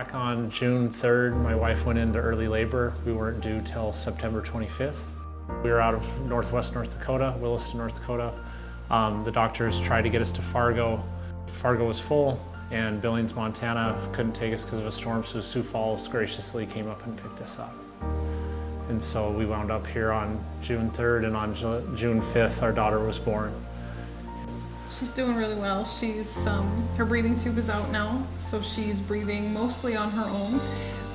Back on June 3rd, my wife went into early labor. We weren't due till September 25th. We were out of northwest North Dakota, Williston, North Dakota. The doctors tried to get us to Fargo. Fargo was full, and Billings, Montana couldn't take us because of a storm, so Sioux Falls graciously came up and picked us up. And so we wound up here on June 3rd, and on June 5th, our daughter was born. She's doing really well. She's her breathing tube is out now, so she's breathing mostly on her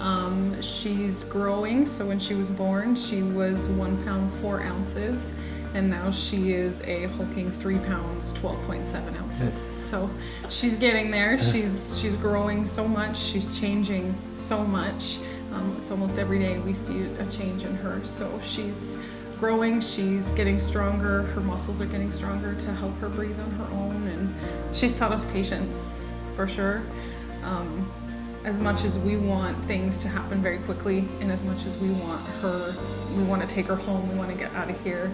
own. She's growing, so when she was born, she was 1 pound 4 ounces, and now she is a hulking 3 pounds 12.7 ounces. So she's getting there. She's growing so much. She's changing so much. It's almost every day we see a change in her. So she's growing, she's getting stronger, her muscles are getting stronger to help her breathe on her own, and she's taught us patience, for sure. As much as we want things to happen very quickly, and as much as we want to take her home, we want to get out of here,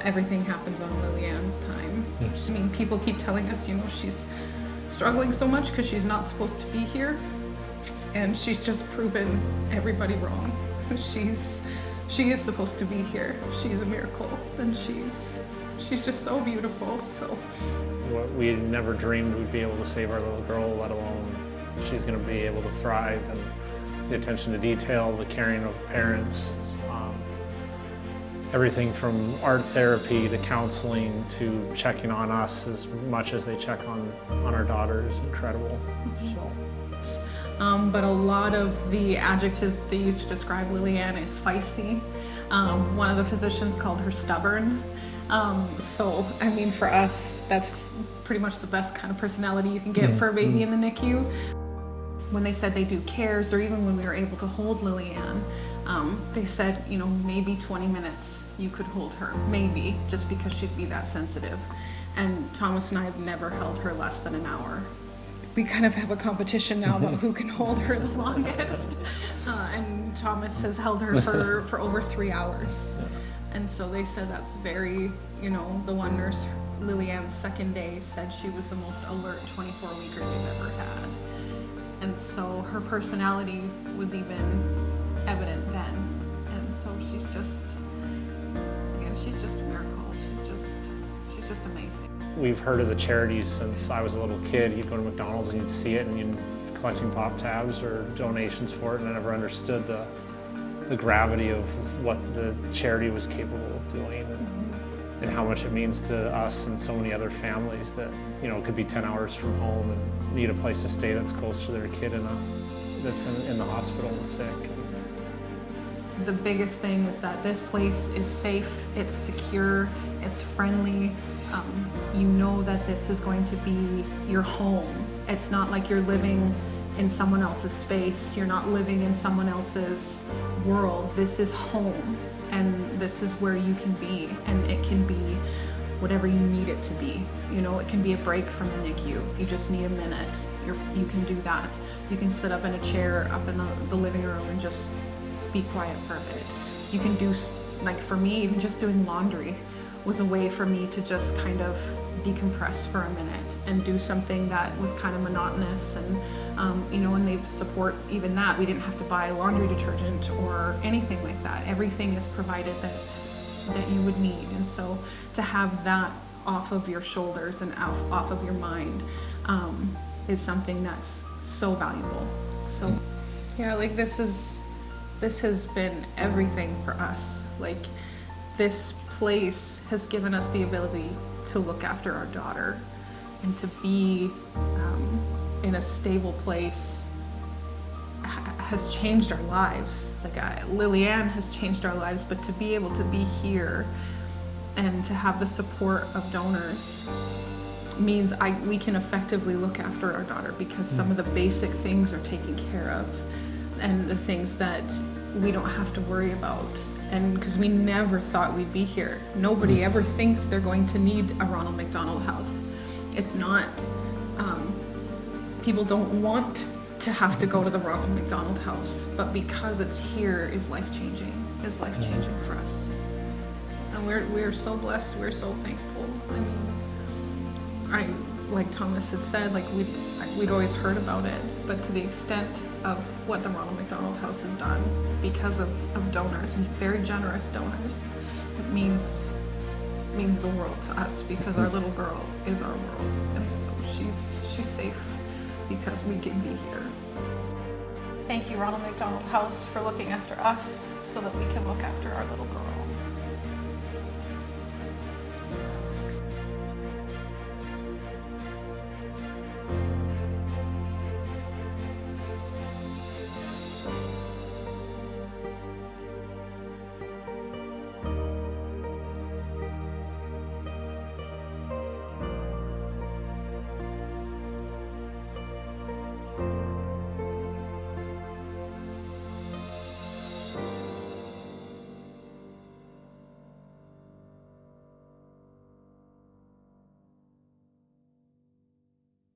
everything happens on Lily Ann's time. Yes. I mean, people keep telling us, she's struggling so much because she's not supposed to be here, and she's just proven everybody wrong. She is supposed to be here. She's a miracle, and she's just so beautiful. So we never dreamed we'd be able to save our little girl, let alone she's going to be able to thrive. And the attention to detail, the caring of parents, everything from art therapy to counseling to checking on us as much as they check on our daughter is incredible. So. But a lot of the adjectives they use to describe Lily Ann is feisty. One of the physicians called her stubborn. So, I mean, for us, that's pretty much the best kind of personality you can get for a baby in the NICU. When they said they do cares, or even when we were able to hold Lily Ann, they said, maybe 20 minutes you could hold her, maybe, just because she'd be that sensitive. And Thomas and I have never held her less than an hour. We kind of have a competition now about who can hold her the longest. And Thomas has held her for over 3 hours. And so they said that's very, the one nurse, Lily Ann's second day, said she was the most alert 24-weeker they've ever had. And so her personality was even evident then. And so she's just a miracle. She's just amazing. We've heard of the charities since I was a little kid. You'd go to McDonald's and you'd see it, and you'd collecting pop tabs or donations for it, and I never understood the gravity of what the charity was capable of doing, and how much it means to us and so many other families that it could be 10 hours from home and need a place to stay that's close to their kid that's in the hospital and sick. The biggest thing is that this place is safe, it's secure, it's friendly. You know that this is going to be your home. It's not like you're living in someone else's space. You're not living in someone else's world. This is home, and this is where you can be, and it can be whatever you need it to be. It can be a break from the NICU. If you just need a minute, you can do that. You can sit up in a chair up in the living room and just be quiet for a bit. You can do, like for me, even just doing laundry was a way for me to just kind of decompress for a minute and do something that was kind of monotonous, and and they support even that. We didn't have to buy laundry detergent or anything like that. Everything is provided that you would need, and so to have that off of your shoulders and off of your mind is something that's so valuable. So yeah, like this has been everything for us. Like this place has given us the ability to look after our daughter and to be in a stable place has changed our lives. Lily Ann has changed our lives, but to be able to be here and to have the support of donors means we can effectively look after our daughter, because some of the basic things are taken care of, and the things that we don't have to worry about. And because we never thought we'd be here. Nobody ever thinks they're going to need a Ronald McDonald House. It's not, people don't want to have to go to the Ronald McDonald House, but because it's here is life-changing for us. And we're so blessed, we're so thankful. I mean, like Thomas had said, like we'd always heard about it, but to the extent of what the Ronald McDonald House has done because of donors, very generous donors, it means the world to us, because our little girl is our world, and so she's safe because we can be here. Thank you, Ronald McDonald House, for looking after us so that we can look after our little girl.